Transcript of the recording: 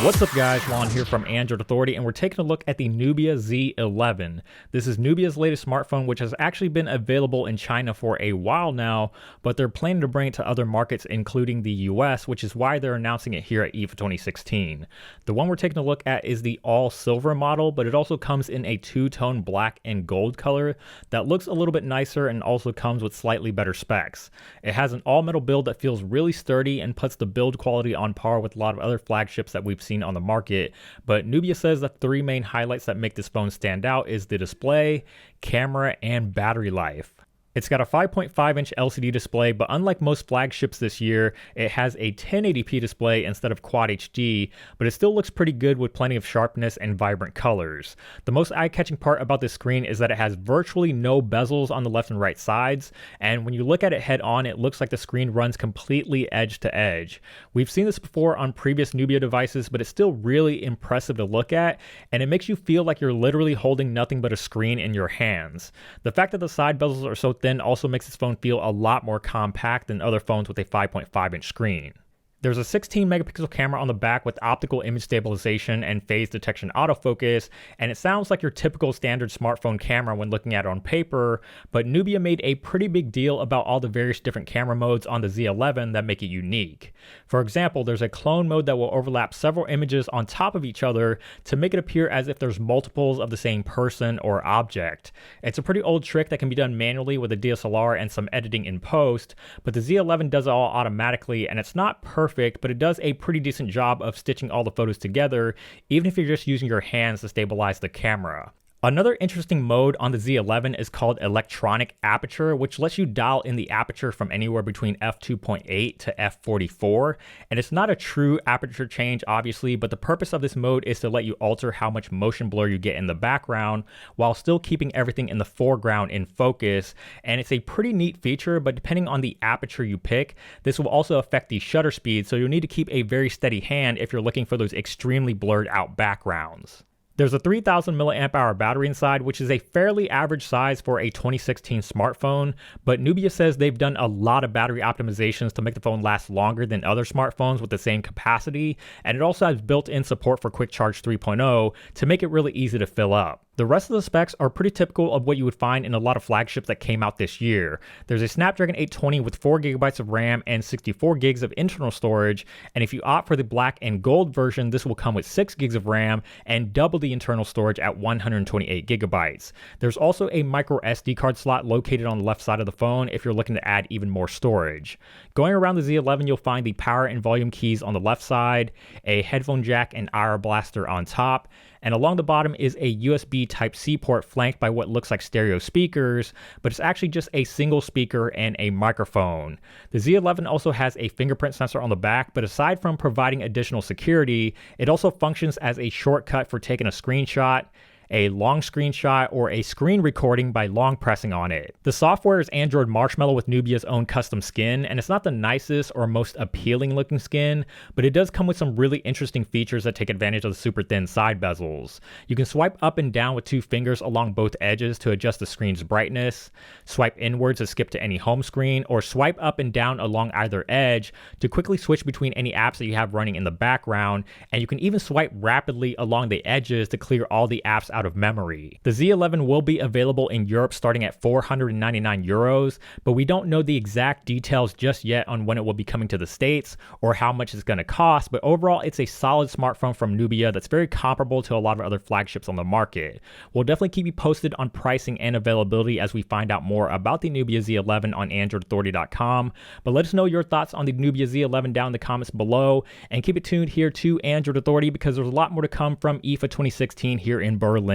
What's up guys, Juan here from Android Authority, and we're taking a look at the Nubia Z11. This is Nubia's latest smartphone, which has actually been available in China for a while now, but they're planning to bring it to other markets including the US, which is why they're announcing it here at IFA 2016. The one we're taking a look at is the all silver model, but it also comes in a two-tone black and gold color that looks a little bit nicer and also comes with slightly better specs. It has an all-metal build that feels really sturdy and puts the build quality on par with a lot of other flagships that we've seen on the market, but Nubia says that three main highlights that make this phone stand out is the display, camera, and battery life. It's got a 5.5-inch LCD display, but unlike most flagships this year, it has a 1080p display instead of Quad HD, but it still looks pretty good with plenty of sharpness and vibrant colors. The most eye-catching part about this screen is that it has virtually no bezels on the left and right sides, and when you look at it head-on, it looks like the screen runs completely edge to edge. We've seen this before on previous Nubia devices, but it's still really impressive to look at, and it makes you feel like you're literally holding nothing but a screen in your hands. The fact that the side bezels are so thin also makes this phone feel a lot more compact than other phones with a 5.5-inch screen. There's a 16-megapixel camera on the back with optical image stabilization and phase detection autofocus, and it sounds like your typical standard smartphone camera when looking at it on paper, but Nubia made a pretty big deal about all the various different camera modes on the Z11 that make it unique. For example, there's a clone mode that will overlap several images on top of each other to make it appear as if there's multiples of the same person or object. It's a pretty old trick that can be done manually with a DSLR and some editing in post, but the Z11 does it all automatically, and it's not perfect, but it does a pretty decent job of stitching all the photos together, even if you're just using your hands to stabilize the camera. Another interesting mode on the Z11 is called electronic aperture, which lets you dial in the aperture from anywhere between f2.8 to f44, and it's not a true aperture change obviously, but the purpose of this mode is to let you alter how much motion blur you get in the background while still keeping everything in the foreground in focus, and it's a pretty neat feature, but depending on the aperture you pick, this will also affect the shutter speed, so you'll need to keep a very steady hand if you're looking for those extremely blurred out backgrounds. There's a 3000 mAh battery inside, which is a fairly average size for a 2016 smartphone, but Nubia says they've done a lot of battery optimizations to make the phone last longer than other smartphones with the same capacity, and it also has built-in support for Quick Charge 3.0 to make it really easy to fill up. The rest of the specs are pretty typical of what you would find in a lot of flagships that came out this year. There's a Snapdragon 820 with 4GB of RAM and 64GB of internal storage, and if you opt for the black and gold version, this will come with 6GB of RAM and double the internal storage at 128GB. There's also a micro SD card slot located on the left side of the phone if you're looking to add even more storage. Going around the Z11, you'll find the power and volume keys on the left side, a headphone jack and IR blaster on top, and along the bottom is a USB Type-C port flanked by what looks like stereo speakers, but it's actually just a single speaker and a microphone. The Z11 also has a fingerprint sensor on the back, but aside from providing additional security, it also functions as a shortcut for taking a screenshot, a long screenshot, or a screen recording by long pressing on it. The software is Android Marshmallow with Nubia's own custom skin, and it's not the nicest or most appealing looking skin, but it does come with some really interesting features that take advantage of the super thin side bezels. You can swipe up and down with two fingers along both edges to adjust the screen's brightness, swipe inwards to skip to any home screen, or swipe up and down along either edge to quickly switch between any apps that you have running in the background, and you can even swipe rapidly along the edges to clear all the apps out of memory. The Z11 will be available in Europe starting at 499 euros, but we don't know the exact details just yet on when it will be coming to the States or how much it's going to cost, but overall it's a solid smartphone from Nubia that's very comparable to a lot of other flagships on the market. We'll definitely keep you posted on pricing and availability as we find out more about the Nubia Z11 on AndroidAuthority.com, but let us know your thoughts on the Nubia Z11 down in the comments below, and keep it tuned here to Android Authority because there's a lot more to come from IFA 2016 here in Berlin.